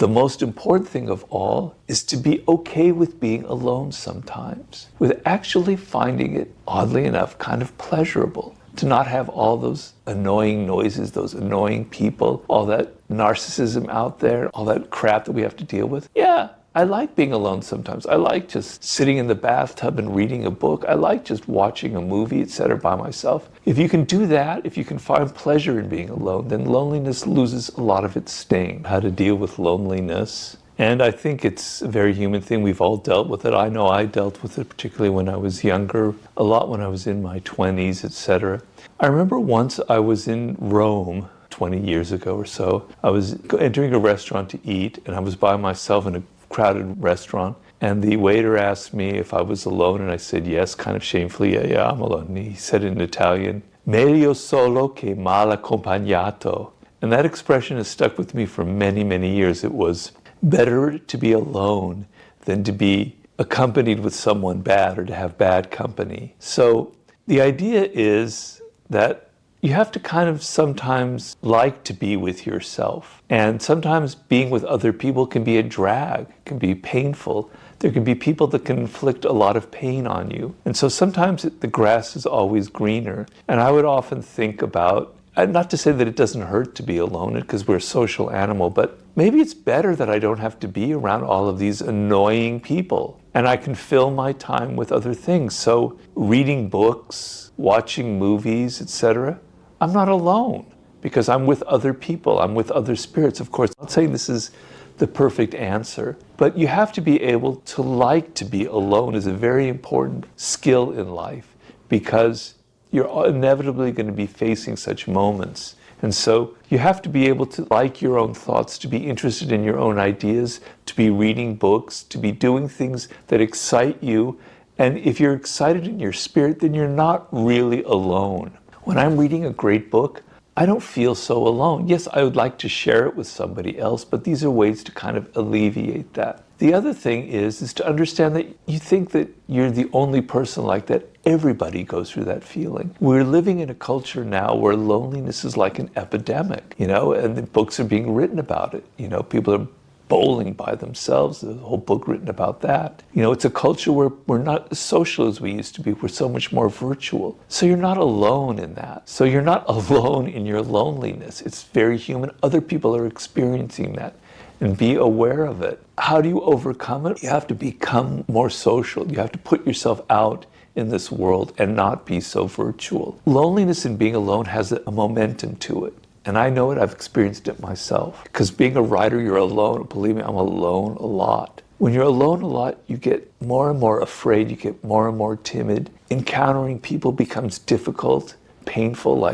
the most important thing of all is to be okay with being alone sometimes, with actually finding it, oddly enough, kind of pleasurable. To not have all those annoying noises, those annoying people, all that narcissism out there, all that crap that we have to deal with. Yeah, I like being alone sometimes. I like just sitting in the bathtub and reading a book. I like just watching a movie, etc. by myself. If you can do that, if you can find pleasure in being alone, then loneliness loses a lot of its sting. How to deal with loneliness. And I think it's a very human thing. We've all dealt with it. I know I dealt with it, particularly when I was younger, a lot when I was in my 20s, etc. I remember once I was in Rome 20 years ago or so. I was entering a restaurant to eat, and I was by myself in a crowded restaurant. And the waiter asked me if I was alone, and I said yes, kind of shamefully. Yeah, I'm alone. And he said in Italian, meglio solo che mal accompagnato. And that expression has stuck with me for many, many years. It was better to be alone than to be accompanied with someone bad or to have bad company. So the idea is that you have to kind of sometimes like to be with yourself. And sometimes being with other people can be a drag, can be painful. There can be people that can inflict a lot of pain on you. And so sometimes the grass is always greener. And I would often think about, not to say that it doesn't hurt to be alone, because we're a social animal, but maybe it's better that I don't have to be around all of these annoying people. And I can fill my time with other things. So reading books, watching movies, etc., I'm not alone because I'm with other people. I'm with other spirits. Of course, I'm not saying this is the perfect answer, but you have to be able to like to be alone is a very important skill in life because you're inevitably going to be facing such moments. And so you have to be able to like your own thoughts, to be interested in your own ideas, to be reading books, to be doing things that excite you. And if you're excited in your spirit, then you're not really alone. When I'm reading a great book, I don't feel so alone. Yes, I would like to share it with somebody else, but these are ways to kind of alleviate that. The other thing is to understand that you think that you're the only person like that. Everybody goes through that feeling. We're living in a culture now where loneliness is like an epidemic, and the books are being written about it. People are bowling by themselves. There's a whole book written about that. It's a culture where we're not as social as we used to be. We're so much more virtual. So you're not alone in that. So you're not alone in your loneliness. It's very human. Other people are experiencing that. And be aware of it. How do you overcome it? You have to become more social. You have to put yourself out in this world and not be so virtual. Loneliness and being alone has a momentum to it. And I know it, I've experienced it myself. Because being a writer, you're alone. Believe me, I'm alone a lot. When you're alone a lot, you get more and more afraid, you get more and more timid. Encountering people becomes difficult, painful,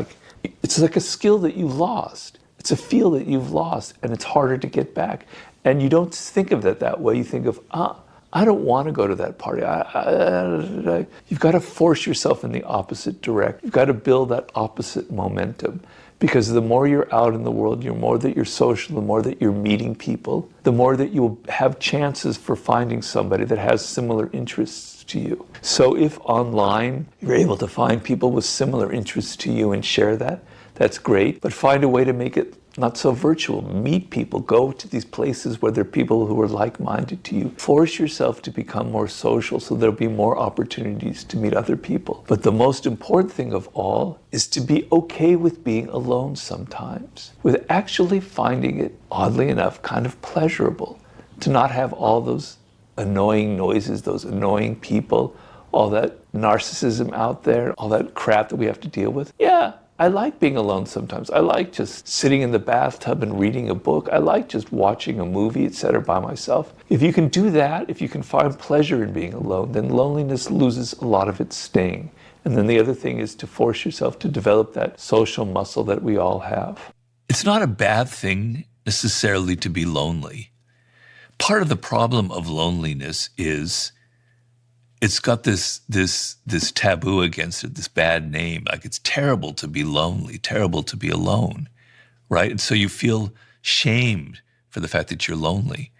it's like a skill that you lost. It's a feel that you've lost, and it's harder to get back. And you don't think of it that way. You think of, I don't want to go to that party. You've got to force yourself in the opposite direction. You've got to build that opposite momentum. Because the more you're out in the world, the more that you're social, the more that you're meeting people, the more that you'll have chances for finding somebody that has similar interests to you. So if online you're able to find people with similar interests to you and share that, that's great. But find a way to make it not so virtual. Meet people. Go to these places where there are people who are like-minded to you. Force yourself to become more social so there'll be more opportunities to meet other people. But the most important thing of all is to be okay with being alone sometimes, with actually finding it, oddly enough, kind of pleasurable. To not have all those annoying noises, those annoying people, all that narcissism out there, all that crap that we have to deal with. Yeah. I like being alone sometimes. I like just sitting in the bathtub and reading a book. I like just watching a movie, etc. by myself. If you can do that, if you can find pleasure in being alone, then loneliness loses a lot of its sting. And then the other thing is to force yourself to develop that social muscle that we all have. It's not a bad thing necessarily to be lonely. Part of the problem of loneliness is it's got this taboo against it, this bad name. Like it's terrible to be lonely, terrible to be alone, right? And so you feel shamed for the fact that you're lonely.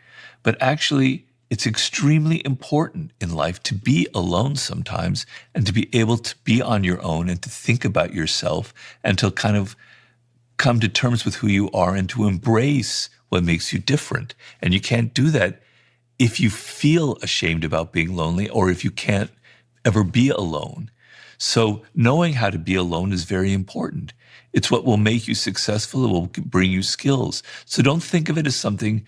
But actually, it's extremely important in life to be alone sometimes and to be able to be on your own and to think about yourself and to kind of come to terms with who you are and to embrace what makes you different. And you can't do that if you feel ashamed about being lonely or if you can't ever be alone. So knowing how to be alone is very important. It's what will make you successful. It will bring you skills. So don't think of it as something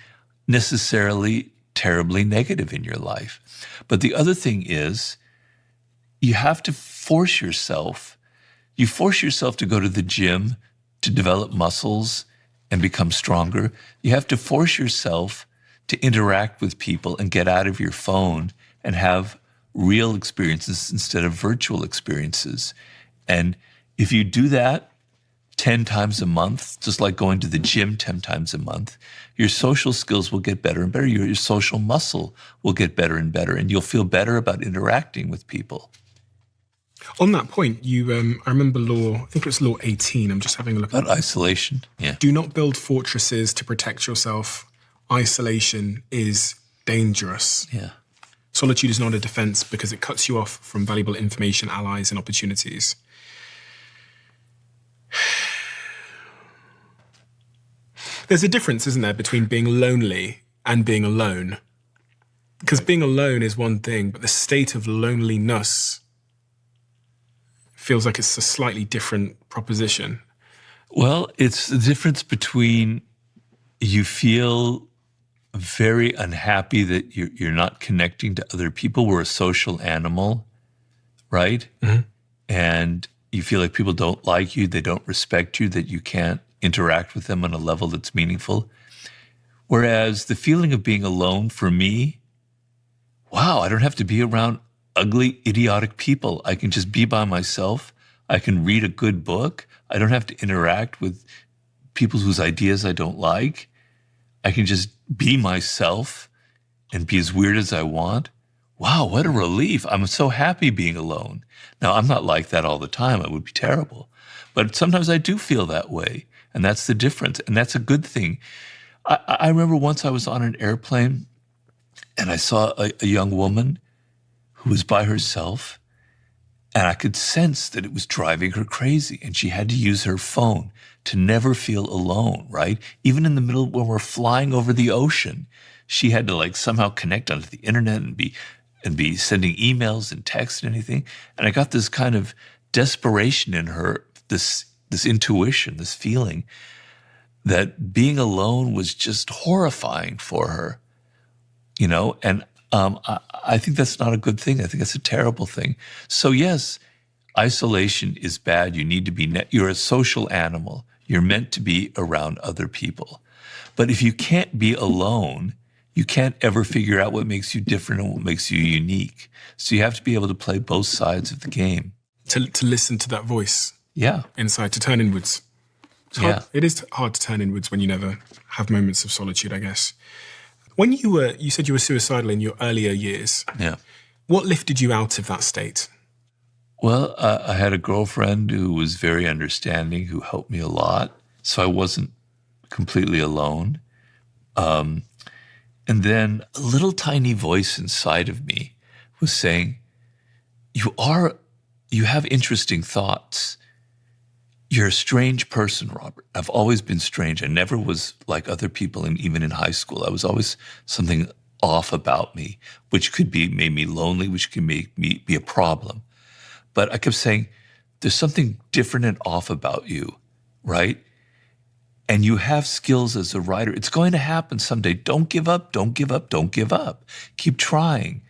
necessarily terribly negative in your life. But the other thing is, you have to force yourself. You force yourself to go to the gym to develop muscles and become stronger. You have to force yourself to interact with people and get out of your phone and have real experiences instead of virtual experiences. And if you do that 10 times a month, just like going to the gym 10 times a month, your social skills will get better and better. Your social muscle will get better and better, and you'll feel better about interacting with people. On that point, I remember I think it was law 18. I'm just having a look About isolation, yeah. Do not build fortresses to protect yourself. Isolation is dangerous. Yeah. Solitude is not a defense because it cuts you off from valuable information, allies, and opportunities. There's a difference, isn't there, between being lonely and being alone? Because being alone is one thing, but the state of loneliness feels like it's a slightly different proposition. Well, it's the difference between you feel very unhappy that you're not connecting to other people. We're a social animal, right? Mm-hmm. And you feel like people don't like you, they don't respect you, that you can't interact with them on a level that's meaningful. Whereas the feeling of being alone for me, wow, I don't have to be around ugly, idiotic people. I can just be by myself. I can read a good book. I don't have to interact with people whose ideas I don't like. I can just be myself and be as weird as I want. Wow, what a relief. I'm so happy being alone. Now, I'm not like that all the time. It would be terrible. But sometimes I do feel that way. And that's the difference. And that's a good thing. I remember once I was on an airplane and I saw a young woman who was by herself, and I could sense that it was driving her crazy, and she had to use her phone to never feel alone, right? Even in the middle when we're flying over the ocean, she had to somehow connect onto the internet and be sending emails and texts and anything. And I got this kind of desperation in her, this intuition, this feeling that being alone was just horrifying for her, and I think that's not a good thing. I think that's a terrible thing. So yes, isolation is bad. You need to be, you're a social animal. You're meant to be around other people. But if you can't be alone, you can't ever figure out what makes you different and what makes you unique. So you have to be able to play both sides of the game. To listen to that voice. Yeah. Inside, to turn inwards. It is hard to turn inwards when you never have moments of solitude, I guess. When you said you were suicidal in your earlier years. Yeah. What lifted you out of that state? Well, I had a girlfriend who was very understanding, who helped me a lot. So I wasn't completely alone. And then a little tiny voice inside of me was saying, you have interesting thoughts. You're a strange person, Robert. I've always been strange. I never was like other people, and even in high school. I was always something off about me, which could be made me lonely, which can make me be a problem. But I kept saying, there's something different and off about you, right? And you have skills as a writer. It's going to happen someday. Don't give up, don't give up, don't give up. Keep trying,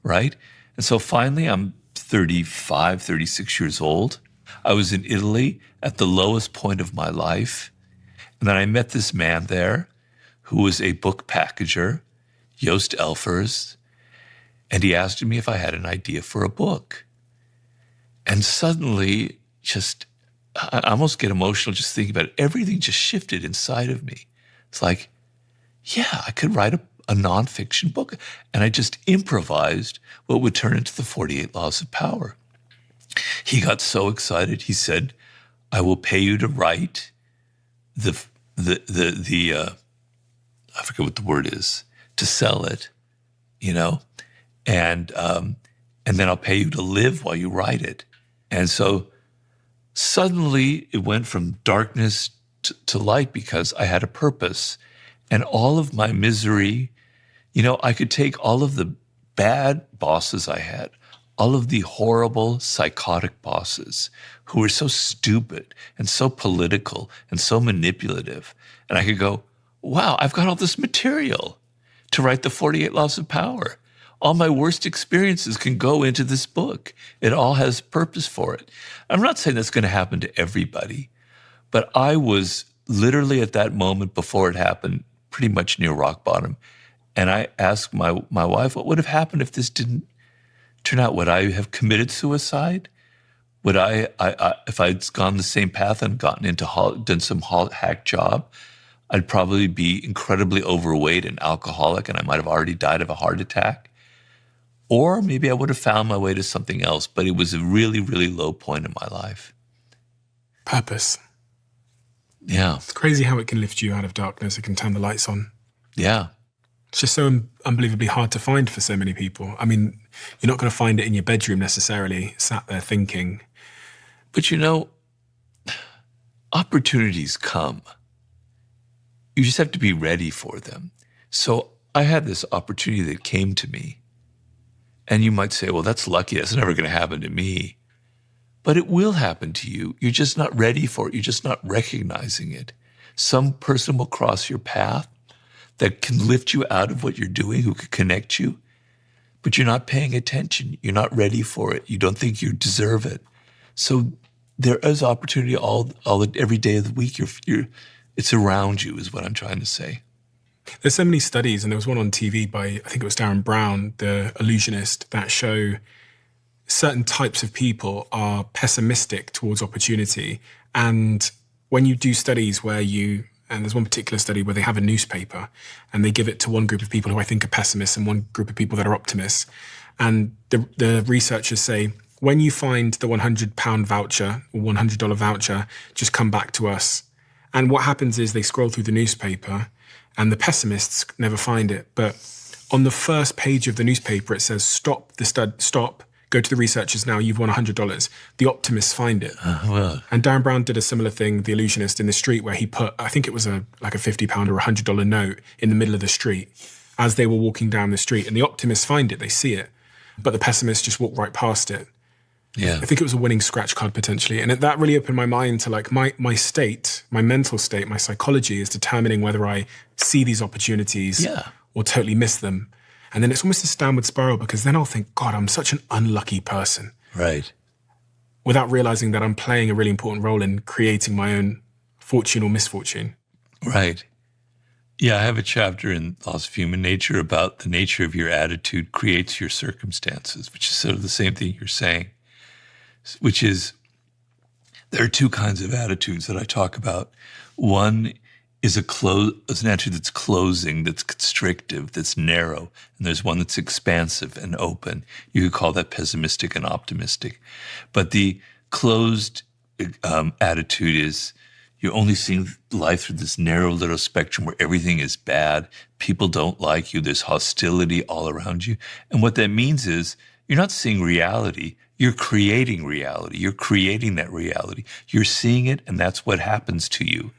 right? And so finally, I'm 35, 36 years old. I was in Italy at the lowest point of my life. And then I met this man there who was a book packager, Joost Elfers, and he asked me if I had an idea for a book. And suddenly, I almost get emotional just thinking about it. Everything just shifted inside of me. It's like, yeah, I could write a nonfiction book. And I just improvised what would turn into the 48 Laws of Power. He got so excited. He said, I will pay you to write I forget what the word is, to sell it, and then I'll pay you to live while you write it. And so suddenly it went from darkness to light because I had a purpose. And all of my misery, I could take all of the bad bosses I had, all of the horrible, psychotic bosses who were so stupid and so political and so manipulative. And I could go, wow, I've got all this material to write the 48 Laws of Power. All my worst experiences can go into this book. It all has purpose for it. I'm not saying that's going to happen to everybody, but I was literally at that moment before it happened, pretty much near rock bottom. And I asked my wife, what would have happened if this didn't turn out? Would I have committed suicide? Would I if I'd gone the same path and gotten into done some hack job, I'd probably be incredibly overweight and alcoholic, and I might have already died of a heart attack. Or maybe I would have found my way to something else, but it was a really, really low point in my life. Purpose. Yeah. It's crazy how it can lift you out of darkness. It can turn the lights on. Yeah. It's just so unbelievably hard to find for so many people. I mean, you're not going to find it in your bedroom necessarily, sat there thinking. But opportunities come. You just have to be ready for them. So I had this opportunity that came to me. And you might say, well, that's lucky. That's never going to happen to me. But it will happen to you. You're just not ready for it. You're just not recognizing it. Some person will cross your path that can lift you out of what you're doing, who could connect you, but you're not paying attention. You're not ready for it. You don't think you deserve it. So there is opportunity every day of the week. It's around you, is what I'm trying to say. There's so many studies, and there was one on TV by, I think it was Darren Brown, the illusionist, that show certain types of people are pessimistic towards opportunity. And when you do studies and there's one particular study where they have a newspaper and they give it to one group of people who I think are pessimists and one group of people that are optimists. And the researchers say, when you find the £100 voucher or $100 voucher, just come back to us. And what happens is they scroll through the newspaper and the pessimists never find it. But on the first page of the newspaper, it says, stop, go to the researchers now, you've won $100. The optimists find it. And Darren Brown did a similar thing, the illusionist, in the street, where he put, I think it was like a £50 or $100 note in the middle of the street as they were walking down the street. And the optimists find it, they see it. But the pessimists just walk right past it. Yeah. I think it was a winning scratch card potentially. And that really opened my mind to like my state, my mental state, my psychology is determining whether I see these opportunities or totally miss them. And then it's almost a downward spiral, because then I'll think, God, I'm such an unlucky person. Right. Without realizing that I'm playing a really important role in creating my own fortune or misfortune. Right. Yeah, I have a chapter in Laws of Human Nature about the nature of your attitude creates your circumstances, which is sort of the same thing you're saying, which is there are two kinds of attitudes that I talk about. One is an attitude that's closing, that's constrictive, that's narrow, and there's one that's expansive and open. You could call that pessimistic and optimistic. But the closed attitude is you're only seeing life through this narrow little spectrum where everything is bad, people don't like you, there's hostility all around you. And what that means is you're not seeing reality, you're creating reality. You're creating that reality. You're seeing it, and that's what happens to you.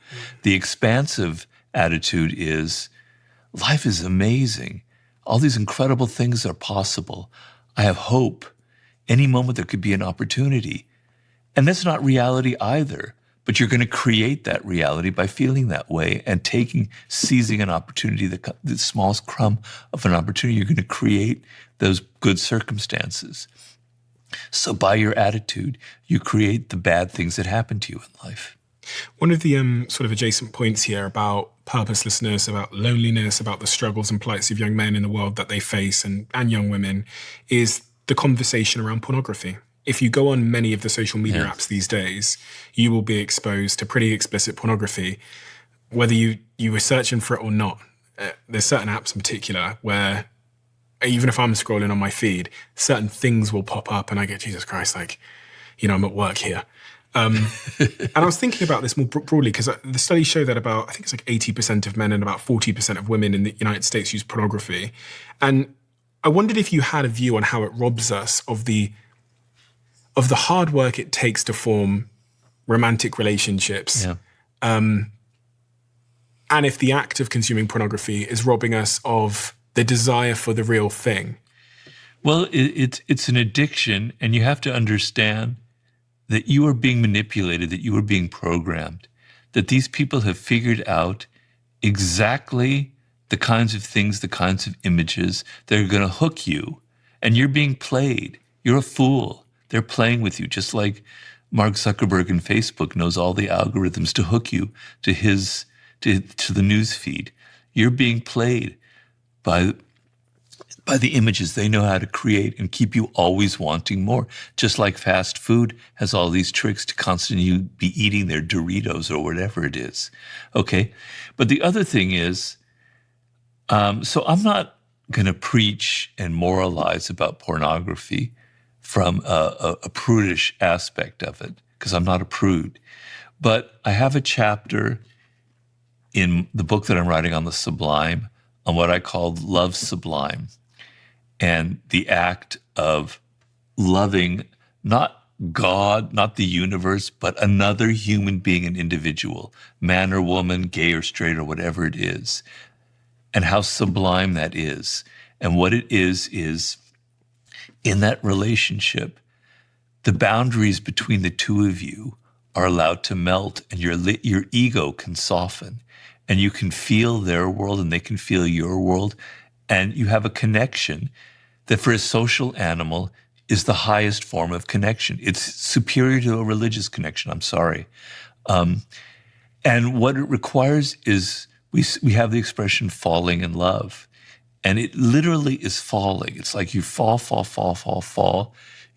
The expansive attitude is, life is amazing. All these incredible things are possible. I have hope. Any moment there could be an opportunity. And that's not reality either, but you're going to create that reality by feeling that way and seizing an opportunity, the smallest crumb of an opportunity. You're going to create those good circumstances. So by your attitude, you create the bad things that happen to you in life. One of the sort of adjacent points here about purposelessness, about loneliness, about the struggles and plights of young men in the world that they face and young women is the conversation around pornography. If you go on many of the social media apps these days, you will be exposed to pretty explicit pornography, whether you were searching for it or not. There's certain apps in particular where even if I'm scrolling on my feed, certain things will pop up and I get, Jesus Christ, I'm at work here. And I was thinking about this more broadly because the studies show that I think it's like 80% of men and about 40% of women in the United States use pornography. And I wondered if you had a view on how it robs us of the hard work it takes to form romantic relationships. Yeah. and if the act of consuming pornography is robbing us of the desire for the real thing. Well, it's an addiction, and you have to understand that you are being manipulated, that you are being programmed, that these people have figured out exactly the kinds of things, the kinds of images that are going to hook you, and you're being played. You're a fool. They're playing with you, just like Mark Zuckerberg and Facebook knows all the algorithms to hook you to the news feed. You're being played by the images they know how to create and keep you always wanting more. Just like fast food has all these tricks to constantly be eating their Doritos or whatever it is. Okay? But the other thing is, so I'm not going to preach and moralize about pornography from a prudish aspect of it, because I'm not a prude. But I have a chapter in the book that I'm writing on the sublime, on what I call love sublime, and the act of loving not God, not the universe, but another human being, an individual, man or woman, gay or straight or whatever it is, and how sublime that is. And what it is in that relationship, the boundaries between the two of you are allowed to melt, and your ego can soften, and you can feel their world and they can feel your world, and you have a connection that for a social animal is the highest form of connection. It's superior to a religious connection, I'm sorry. And what it requires is, we have the expression falling in love. And it literally is falling. It's like you fall.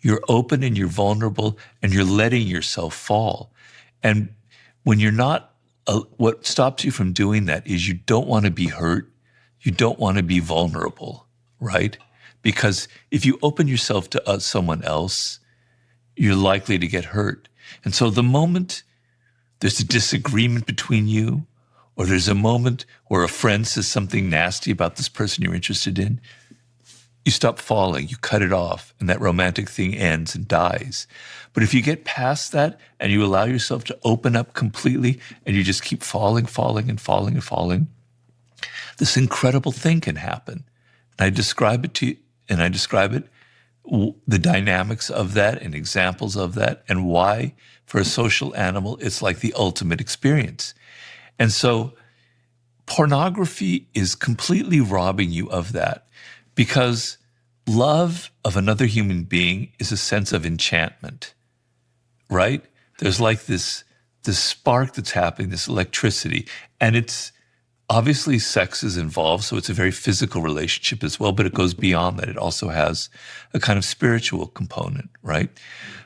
You're open and you're vulnerable and you're letting yourself fall. And when you're not, what stops you from doing that is you don't want to be hurt. You don't want to be vulnerable, right? Because if you open yourself to someone else, you're likely to get hurt. And so the moment there's a disagreement between you, or there's a moment where a friend says something nasty about this person you're interested in, you stop falling, you cut it off, and that romantic thing ends and dies. But if you get past that and you allow yourself to open up completely and you just keep falling, this incredible thing can happen. And I describe it to you, and I describe it, the dynamics of that and examples of that, and why for a social animal it's like the ultimate experience. And so pornography is completely robbing you of that, because love of another human being is a sense of enchantment, right? There's like this spark that's happening, this electricity, and it's obviously sex is involved, so it's a very physical relationship as well, but it goes beyond that. It also has a kind of spiritual component, right?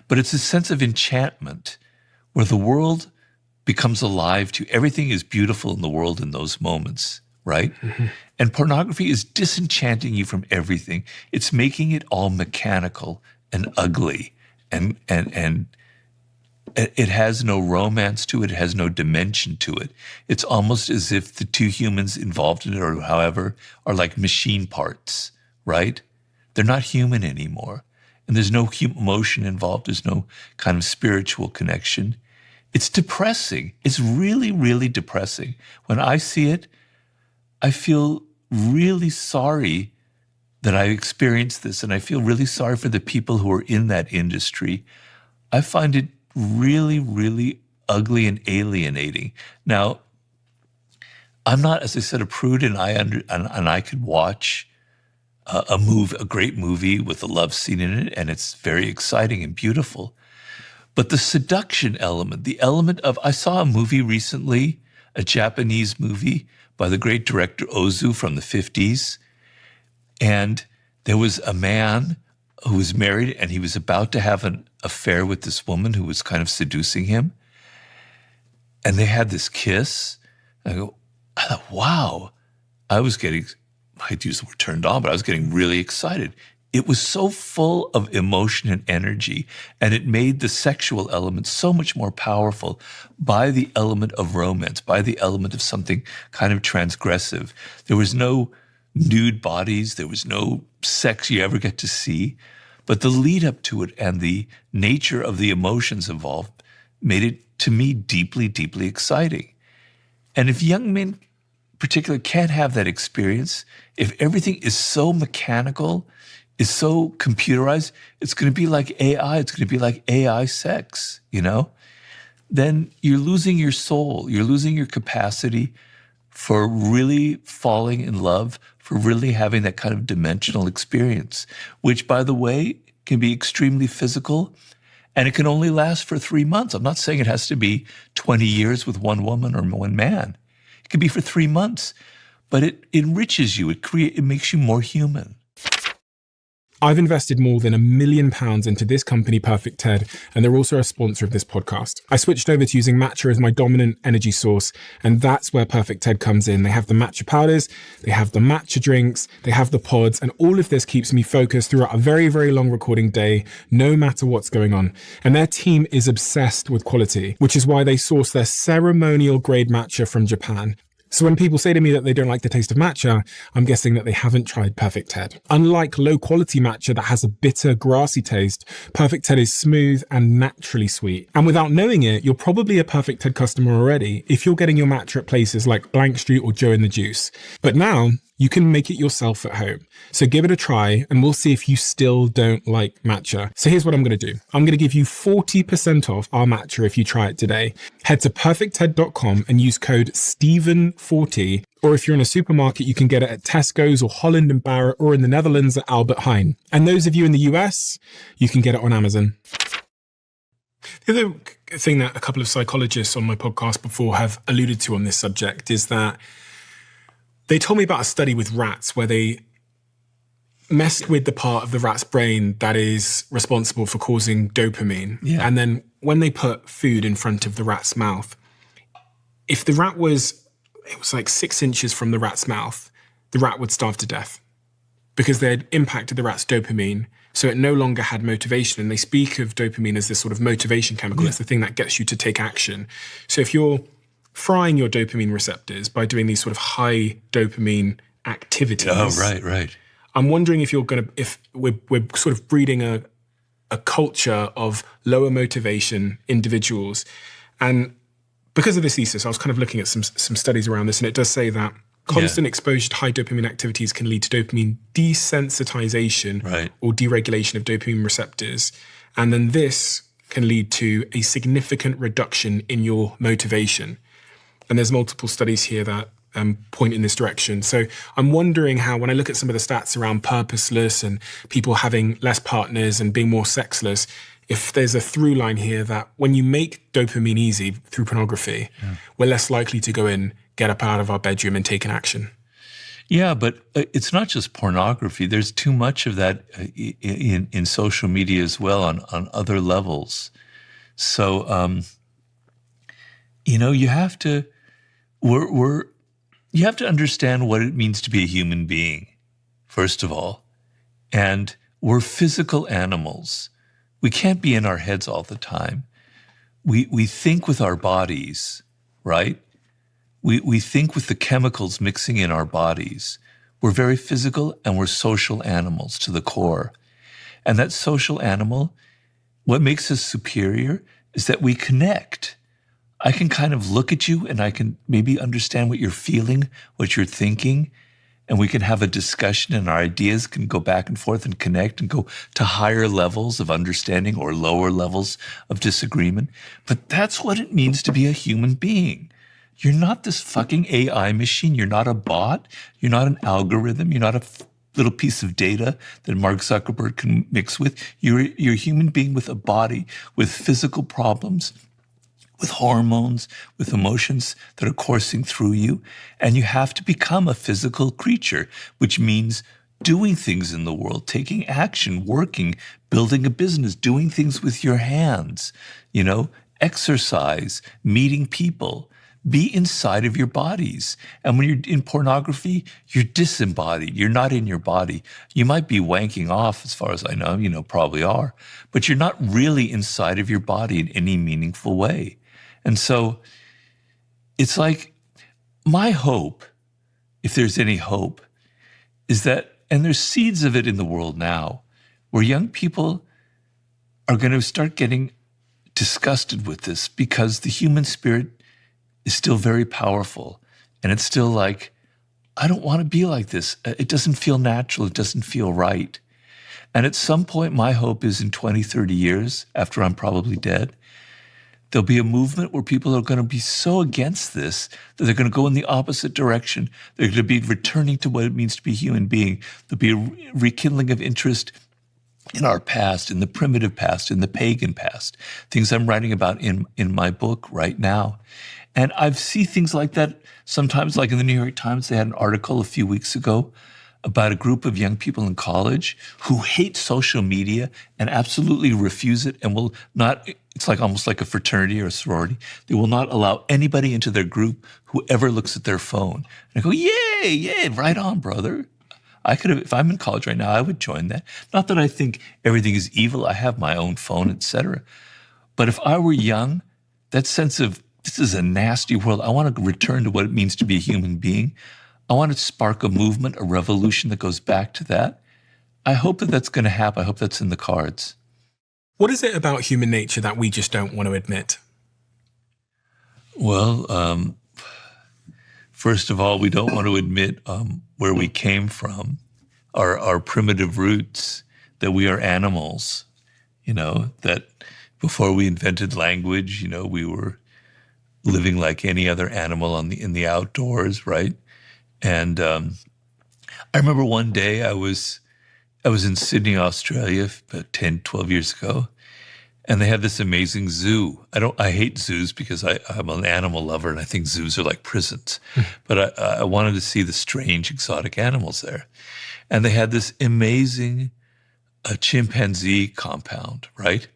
But it's a sense of enchantment where the world becomes alive to you. Everything is beautiful in the world in those moments, right? Mm-hmm. And pornography is disenchanting you from everything. It's making it all mechanical and ugly, and it has no romance to it. It has no dimension to it. It's almost as if the two humans involved in it, or however, are like machine parts, right? They're not human anymore. And there's no emotion involved. There's no kind of spiritual connection. It's depressing. It's really, really depressing. When I see it, I feel really sorry that I experienced this, and I feel really sorry for the people who are in that industry. I find it really, really ugly and alienating. Now, I'm not, as I said, a prude, and I could watch a great movie with a love scene in it, and it's very exciting and beautiful. But the seduction element, the element of, I saw a movie recently, a Japanese movie by the great director Ozu from the 50s. And there was a man who was married, and he was about to have an affair with this woman who was kind of seducing him. And they had this kiss. I thought, wow. I might use the word turned on, but I was getting really excited. It was so full of emotion and energy, and it made the sexual element so much more powerful by the element of romance, by the element of something kind of transgressive. There was no nude bodies, there was no sex you ever get to see, but the lead up to it and the nature of the emotions involved made it, to me, deeply, deeply exciting. And if young men particular can't have that experience, if everything is so mechanical, is so computerized, it's going to be like AI. It's going to be like AI sex, Then you're losing your soul. You're losing your capacity for really falling in love, for really having that kind of dimensional experience, which, by the way, can be extremely physical, and it can only last for 3 months. I'm not saying it has to be 20 years with one woman or one man. It can be for 3 months, but it enriches you. It makes you more human. I've invested more than £1 million into this company, Perfect TED, and they're also a sponsor of this podcast. I switched over to using matcha as my dominant energy source, and that's where Perfect TED comes in. They have the matcha powders, they have the matcha drinks, they have the pods, and all of this keeps me focused throughout a very, very long recording day, no matter what's going on. And their team is obsessed with quality, which is why they source their ceremonial grade matcha from Japan. So when people say to me that they don't like the taste of matcha, I'm guessing that they haven't tried Perfect TED. Unlike low-quality matcha that has a bitter, grassy taste, Perfect TED is smooth and naturally sweet. And without knowing it, you're probably a Perfect TED customer already if you're getting your matcha at places like Blank Street or Joe in the Juice. But now, you can make it yourself at home. So give it a try and we'll see if you still don't like matcha. So here's what I'm going to do. I'm going to give you 40% off our matcha if you try it today. Head to perfectted.com and use code Steven40. Or if you're in a supermarket, you can get it at Tesco's or Holland & Barrett, or in the Netherlands at Albert Heijn. And those of you in the US, you can get it on Amazon. The other thing that a couple of psychologists on my podcast before have alluded to on this subject is that they told me about a study with rats where they messed with the part of the rat's brain that is responsible for causing dopamine. Yeah. And then when they put food in front of the rat's mouth, if the rat was like 6 inches from the rat's mouth, the rat would starve to death because they had impacted the rat's dopamine. So it no longer had motivation. And they speak of dopamine as this sort of motivation chemical. Yeah. It's the thing that gets you to take action. So if you're frying your dopamine receptors by doing these sort of high dopamine activities. Oh, right. I'm wondering if we're sort of breeding a culture of lower motivation individuals. And because of this thesis, I was kind of looking at some studies around this, and it does say that constant exposure to high dopamine activities can lead to dopamine desensitization or deregulation of dopamine receptors. And then this can lead to a significant reduction in your motivation. And there's multiple studies here that point in this direction. So I'm wondering how, when I look at some of the stats around purposeless and people having less partners and being more sexless, if there's a through line here that when you make dopamine easy through pornography, we're less likely to go in, get up out of our bedroom and take an action. Yeah, but it's not just pornography. There's too much of that in social media as well on other levels. So, you have to you have to understand what it means to be a human being, first of all. And we're physical animals. We can't be in our heads all the time. We think with our bodies, right? We think with the chemicals mixing in our bodies. We're very physical and we're social animals to the core. And that social animal, what makes us superior is that we connect. I can kind of look at you and I can maybe understand what you're feeling, what you're thinking, and we can have a discussion and our ideas can go back and forth and connect and go to higher levels of understanding or lower levels of disagreement. But that's what it means to be a human being. You're not this fucking AI machine. You're not a bot. You're not an algorithm. You're not a little piece of data that Mark Zuckerberg can mix with. You're a human being with a body, with physical problems, with hormones, with emotions that are coursing through you. And you have to become a physical creature, which means doing things in the world, taking action, working, building a business, doing things with your hands, exercise, meeting people. Be inside of your bodies. And when you're in pornography, you're disembodied. You're not in your body. You might be wanking off, as far as I know, probably are, but you're not really inside of your body in any meaningful way. And so it's like my hope, if there's any hope, is that, and there's seeds of it in the world now, where young people are going to start getting disgusted with this because the human spirit is still very powerful. And it's still like, I don't want to be like this. It doesn't feel natural. It doesn't feel right. And at some point, my hope is in 20, 30 years, after I'm probably dead, there'll be a movement where people are going to be so against this that they're going to go in the opposite direction. They're going to be returning to what it means to be a human being. There'll be a rekindling of interest in our past, in the primitive past, in the pagan past, things I'm writing about in my book right now. And I see things like that sometimes, like in the New York Times, they had an article a few weeks ago about a group of young people in college who hate social media and absolutely refuse it and will not, it's like almost like a fraternity or a sorority. They will not allow anybody into their group who ever looks at their phone. And I go, yay, right on, brother. I could have, if I'm in college right now, I would join that. Not that I think everything is evil. I have my own phone, etc. But if I were young, that sense of this is a nasty world, I want to return to what it means to be a human being. I want to spark a movement, a revolution that goes back to that. I hope that that's going to happen. I hope that's in the cards. What is it about human nature that we just don't want to admit? Well, first of all, we don't want to admit where we came from, our primitive roots, that we are animals, that before we invented language, we were living like any other animal in the outdoors, right? And I remember one day I was in Sydney, Australia, about 10, 12 years ago, and they had this amazing zoo. I hate zoos because I'm an animal lover and I think zoos are like prisons. But I wanted to see the strange exotic animals there. And they had this amazing chimpanzee compound, right?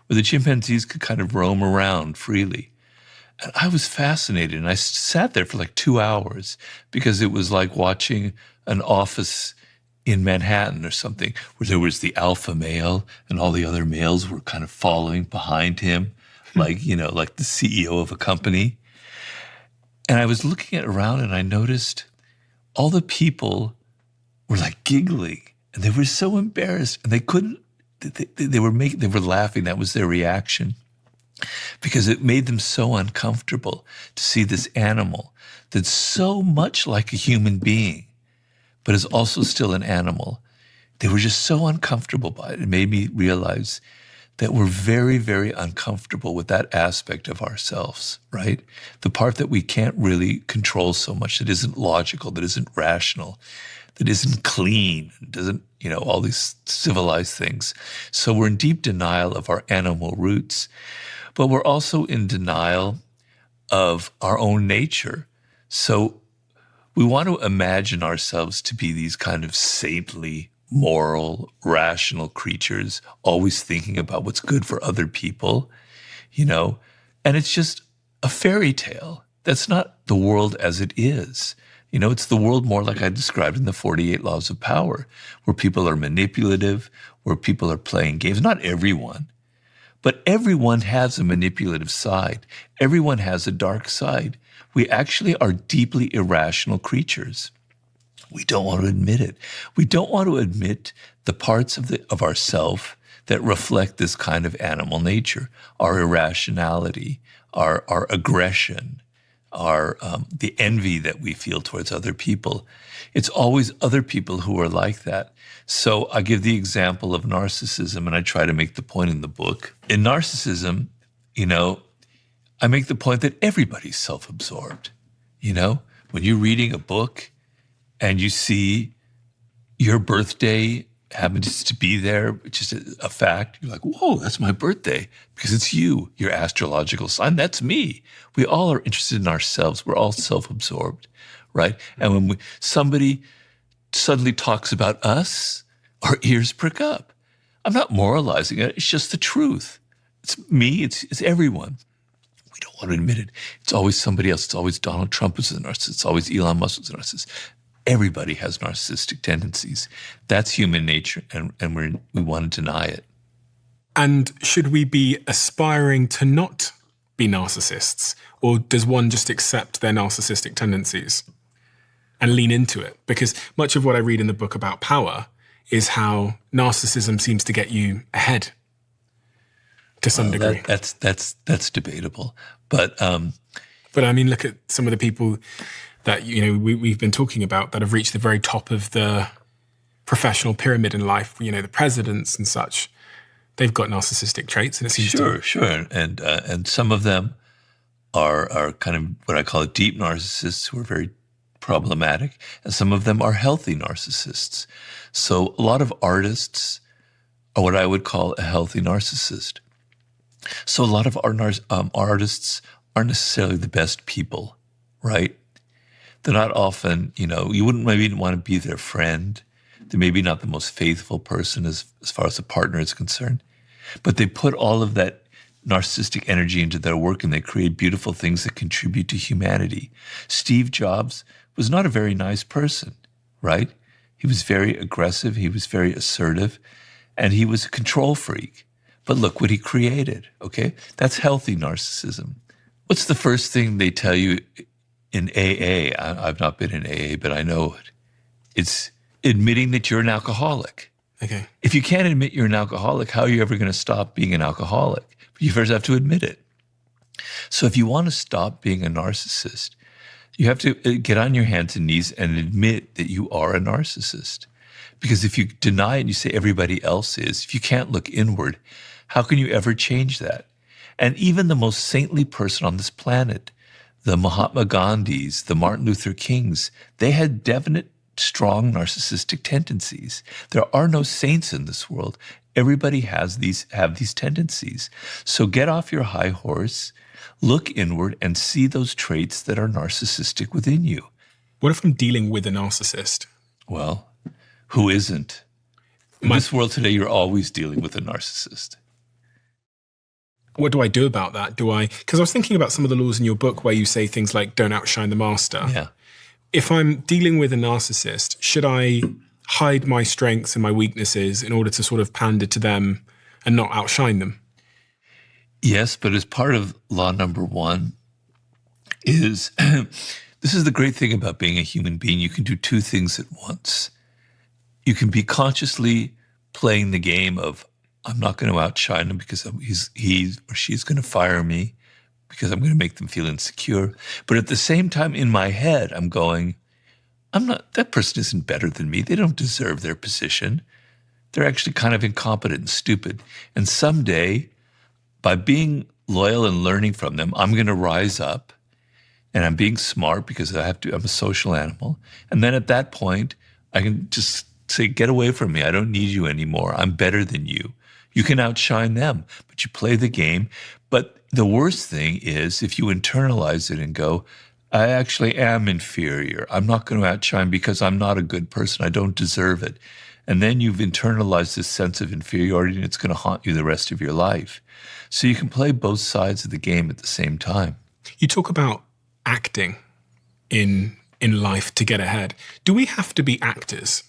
Where the chimpanzees could kind of roam around freely. And I was fascinated, and I sat there for like 2 hours because it was like watching an office in Manhattan or something, where there was the alpha male and all the other males were kind of following behind him, like the CEO of a company. And I was looking around and I noticed all the people were like giggling and they were so embarrassed and they couldn't, they were laughing. That was their reaction. Because it made them so uncomfortable to see this animal that's so much like a human being, but is also still an animal. They were just so uncomfortable by it. It made me realize that we're very, very uncomfortable with that aspect of ourselves, right? The part that we can't really control so much, that isn't logical, that isn't rational, that isn't clean, doesn't, all these civilized things. So we're in deep denial of our animal roots. But we're also in denial of our own nature. So we want to imagine ourselves to be these kind of saintly, moral, rational creatures, always thinking about what's good for other people, and it's just a fairy tale. That's not the world as it is. It's the world more like I described in the 48 Laws of Power, where people are manipulative, where people are playing games. Not everyone. But everyone has a manipulative side. Everyone has a dark side. We actually are deeply irrational creatures. We don't want to admit it. We don't want to admit the parts of ourself that reflect this kind of animal nature, our irrationality, our aggression, the envy that we feel towards other people. It's always other people who are like that. So I give the example of narcissism, and I try to make the point in the book. In narcissism, I make the point that everybody's self-absorbed. When you're reading a book and you see your birthday happens to be there, it's just a fact, you're like, whoa, that's my birthday, because it's you, your astrological sign, that's me. We all are interested in ourselves. We're all self-absorbed, right? And when somebody suddenly talks about us, our ears prick up. I'm not moralizing it. It's just the truth. It's me. It's everyone. We don't want to admit it. It's always somebody else. It's always Donald Trump who's a narcissist. It's always Elon Musk who's a narcissist. Everybody has narcissistic tendencies. That's human nature, and we want to deny it. And should we be aspiring to not be narcissists? Or does one just accept their narcissistic tendencies and lean into it? Because much of what I read in the book about power is how narcissism seems to get you ahead to some degree. That's debatable. But I mean, look at some of the people that, we've been talking about that have reached the very top of the professional pyramid in life, the presidents and such, they've got narcissistic traits, and it seems Sure. And some of them are kind of what I call deep narcissists who are very problematic, and some of them are healthy narcissists. So a lot of artists are what I would call a healthy narcissist. So a lot of artists aren't necessarily the best people, right? They're not often, you wouldn't maybe want to be their friend. They're maybe not the most faithful person as far as a partner is concerned. But they put all of that narcissistic energy into their work, and they create beautiful things that contribute to humanity. Steve Jobs was not a very nice person, right? He was very aggressive, he was very assertive, and he was a control freak. But look what he created, okay? That's healthy narcissism. What's the first thing they tell you in AA? I've not been in AA, but I know it. It's admitting that you're an alcoholic. Okay. If you can't admit you're an alcoholic, how are you ever going to stop being an alcoholic? You first have to admit it. So if you want to stop being a narcissist, you have to get on your hands and knees and admit that you are a narcissist. Because if you deny it and you say everybody else is, if you can't look inward, how can you ever change that? And even the most saintly person on this planet, the Mahatma Gandhis, the Martin Luther Kings, they had definite, strong narcissistic tendencies. There are no saints in this world. Everybody have these tendencies. So get off your high horse, look inward, and see those traits that are narcissistic within you. What if I'm dealing with a narcissist? Well, who isn't? In this world today, you're always dealing with a narcissist. What do I do about that? Because I was thinking about some of the laws in your book where you say things like don't outshine the master. Yeah. If I'm dealing with a narcissist, should I hide my strengths and my weaknesses in order to sort of pander to them and not outshine them? Yes, but as part of law number one is, this is the great thing about being a human being. You can do two things at once. You can be consciously playing the game of, I'm not going to outshine him because he or she's going to fire me because I'm going to make them feel insecure. But at the same time, in my head, I'm going, that person isn't better than me. They don't deserve their position. They're actually kind of incompetent and stupid. And someday, by being loyal and learning from them, I'm going to rise up, and I'm being smart because I'm a social animal. And then at that point, I can just say, get away from me. I don't need you anymore. I'm better than you. You can outshine them, but you play the game. But the worst thing is if you internalize it and go, I actually am inferior. I'm not going to outshine because I'm not a good person. I don't deserve it. And then you've internalized this sense of inferiority, and it's going to haunt you the rest of your life. So you can play both sides of the game at the same time. You talk about acting in life to get ahead. Do we have to be actors,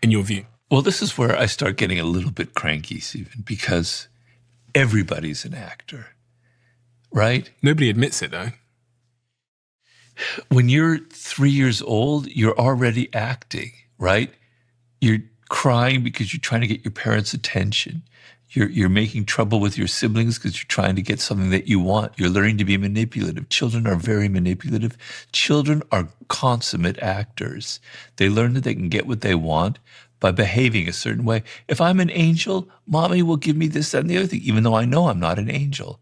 in your view? Well, this is where I start getting a little bit cranky, Stephen, because everybody's an actor, right? Nobody admits it, though. When you're 3 years old, you're already acting, right? You're crying because you're trying to get your parents' attention. You're making trouble with your siblings because you're trying to get something that you want. You're learning to be manipulative. Children are very manipulative. Children are consummate actors. They learn that they can get what they want by behaving a certain way. If I'm an angel, mommy will give me this, that, and the other thing, even though I know I'm not an angel.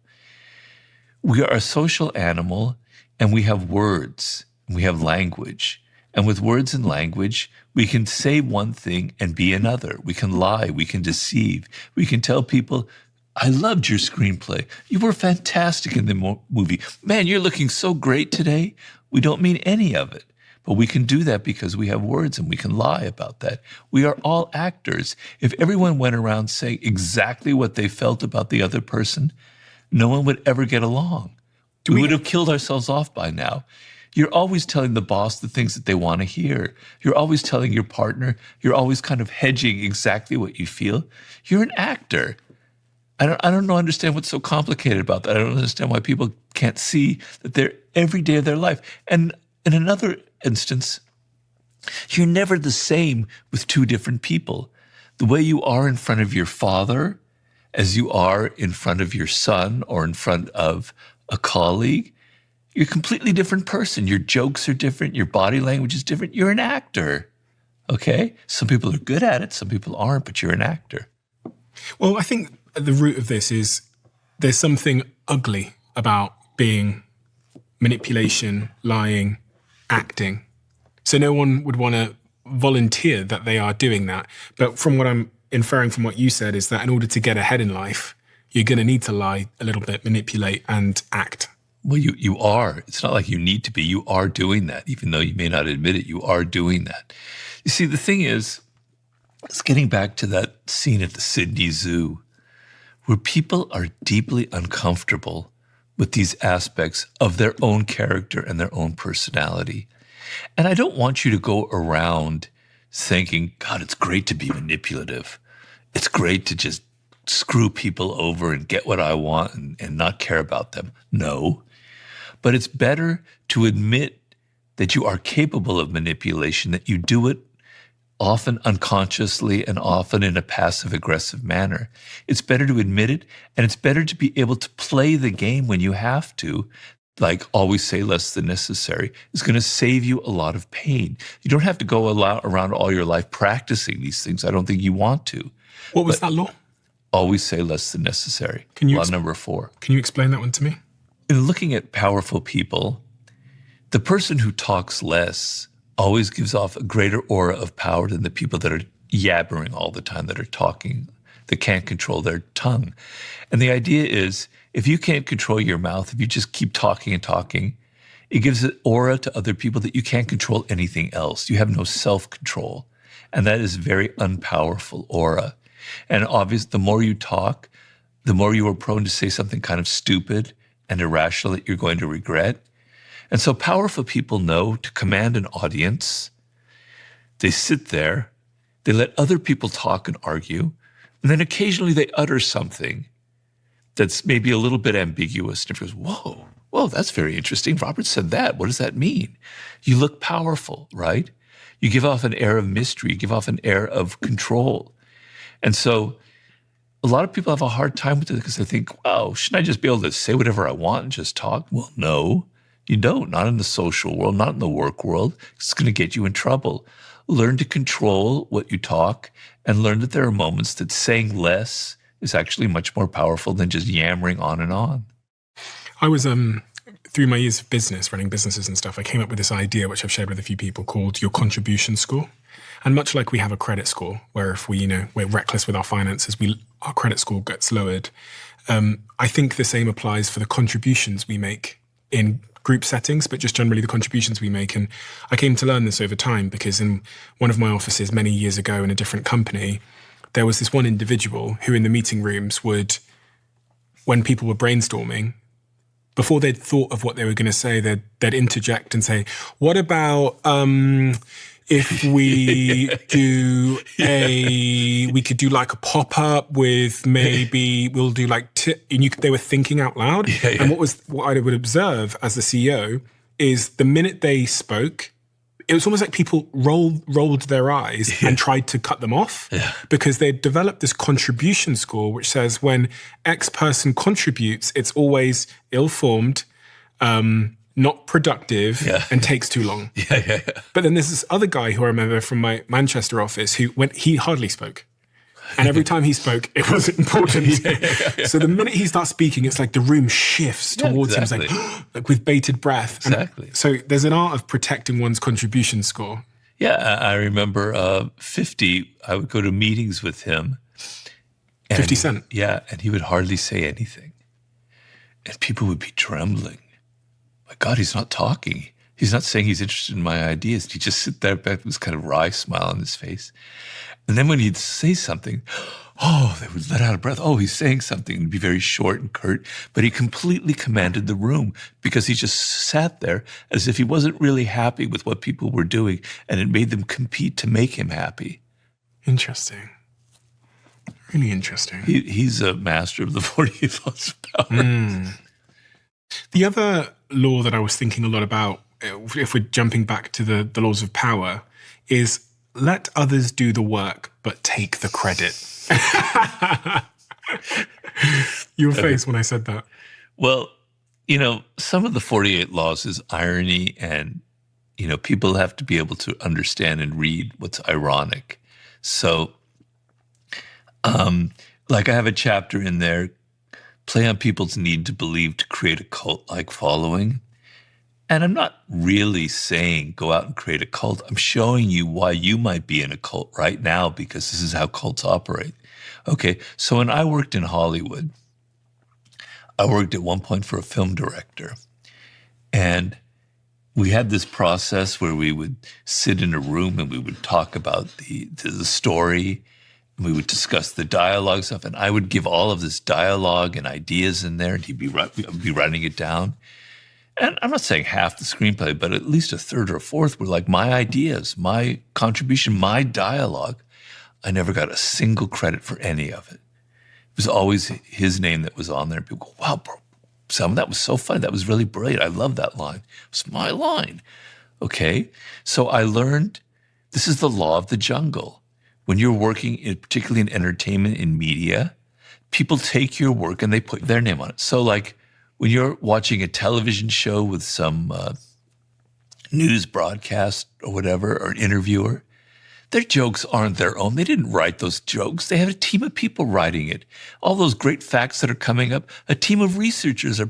We are a social animal, and we have words, and we have language. And with words and language, we can say one thing and be another. We can lie, we can deceive. We can tell people, I loved your screenplay. You were fantastic in the movie. Man, you're looking so great today. We don't mean any of it. But we can do that because we have words, and we can lie about that. We are all actors. If everyone went around saying exactly what they felt about the other person, no one would ever get along. We would have killed ourselves off by now. You're always telling the boss the things that they want to hear. You're always telling your partner. You're always kind of hedging exactly what you feel. You're an actor. I don't understand what's so complicated about that. I don't understand why people can't see that they're every day of their life. And in another instance, you're never the same with two different people. The way you are in front of your father, as you are in front of your son or in front of a colleague, You're a completely different person. Your jokes are different. Your body language is different. You're an actor. Okay? Some people are good at it. Some people aren't, but you're an actor. Well, I think at the root of this is there's something ugly about being manipulation, lying, acting. So no one would want to volunteer that they are doing that. But from what I'm inferring from what you said is that in order to get ahead in life, you're going to need to lie a little bit, manipulate, and act. Well, you are. It's not like you need to be. You are doing that. Even though you may not admit it, you are doing that. You see, the thing is, it's getting back to that scene at the Sydney Zoo where people are deeply uncomfortable with these aspects of their own character and their own personality. And I don't want you to go around thinking, God, it's great to be manipulative. It's great to just screw people over and get what I want and not care about them. No. But it's better to admit that you are capable of manipulation, that you do it often unconsciously and often in a passive-aggressive manner. It's better to admit it, and it's better to be able to play the game when you have to, like always say less than necessary. It's going to save you a lot of pain. You don't have to go around all your life practicing these things. I don't think you want to. What was that law? Always say less than necessary. Law number 4. Can you explain that one to me? In looking at powerful people, the person who talks less always gives off a greater aura of power than the people that are yabbering all the time, that are talking, that can't control their tongue. And the idea is, if you can't control your mouth, if you just keep talking and talking, it gives an aura to other people that you can't control anything else. You have no self-control. And that is a very unpowerful aura. And obviously, the more you talk, the more you are prone to say something kind of stupid and irrational that you're going to regret. And so powerful people know to command an audience. They sit there, they let other people talk and argue, and then occasionally they utter something that's maybe a little bit ambiguous. And everyone goes, whoa, that's very interesting. Robert said that. What does that mean? You look powerful, right? You give off an air of mystery. You give off an air of control. And so a lot of people have a hard time with it because they think, wow, shouldn't I just be able to say whatever I want and just talk? Well, no. You don't, not in the social world, not in the work world. It's going to get you in trouble. Learn to control what you talk and learn that there are moments that saying less is actually much more powerful than just yammering on and on. I was, through my years of business, running businesses and stuff, I came up with this idea, which I've shared with a few people, called your contribution score. And much like we have a credit score, where if we're reckless with our finances, our credit score gets lowered. I think the same applies for the contributions we make in group settings, but just generally the contributions we make. And I came to learn this over time because in one of my offices many years ago in a different company, there was this one individual who in the meeting rooms would, when people were brainstorming, before they'd thought of what they were going to say, they'd interject and say, what about if we we could do like a pop-up with maybe we'll do like, they were thinking out loud. Yeah. And what I would observe as the CEO is the minute they spoke, it was almost like people rolled their eyes and tried to cut them off because they developed this contribution score, which says when X person contributes, it's always ill-formed, not productive, and takes too long. But then there's this other guy who I remember from my Manchester office he hardly spoke. And every time he spoke, it wasn't important. So the minute he starts speaking, it's like the room shifts towards him. It's like with bated breath. Exactly. So there's an art of protecting one's contribution score. Yeah, I remember 50, I would go to meetings with him. 50 Cent? Yeah, and he would hardly say anything. And people would be trembling. My God, he's not talking. He's not saying he's interested in my ideas. He'd just sit there back with this kind of wry smile on his face. And then when he'd say something, they would let out a breath. He's saying something. It'd be very short and curt. But he completely commanded the room because he just sat there as if he wasn't really happy with what people were doing. And it made them compete to make him happy. Interesting. Really interesting. He's a master of the 48 laws of power. The other law that I was thinking a lot about, if we're jumping back to the laws of power, is let others do the work, but take the credit. Your face when I said that. Well, some of the 48 Laws is irony, and, people have to be able to understand and read what's ironic. So, like I have a chapter in there, play on people's need to believe to create a cult-like following. And I'm not really saying go out and create a cult. I'm showing you why you might be in a cult right now, because this is how cults operate. Okay, so when I worked in Hollywood, I worked at one point for a film director. And we had this process where we would sit in a room and we would talk about the story. And we would discuss the dialogue stuff. And I would give all of this dialogue and ideas in there, and he'd be writing it down. And I'm not saying half the screenplay, but at least a third or a fourth were like my ideas, my contribution, my dialogue. I never got a single credit for any of it. It was always his name that was on there. People go, wow, bro, Sam, that was so funny. That was really brilliant. I love that line. It's my line. Okay. So I learned this is the law of the jungle. When you're working, particularly in entertainment and media, people take your work and they put their name on it. So like when you're watching a television show with some news broadcast or whatever, or an interviewer, their jokes aren't their own. They didn't write those jokes. They have a team of people writing it. All those great facts that are coming up, a team of researchers are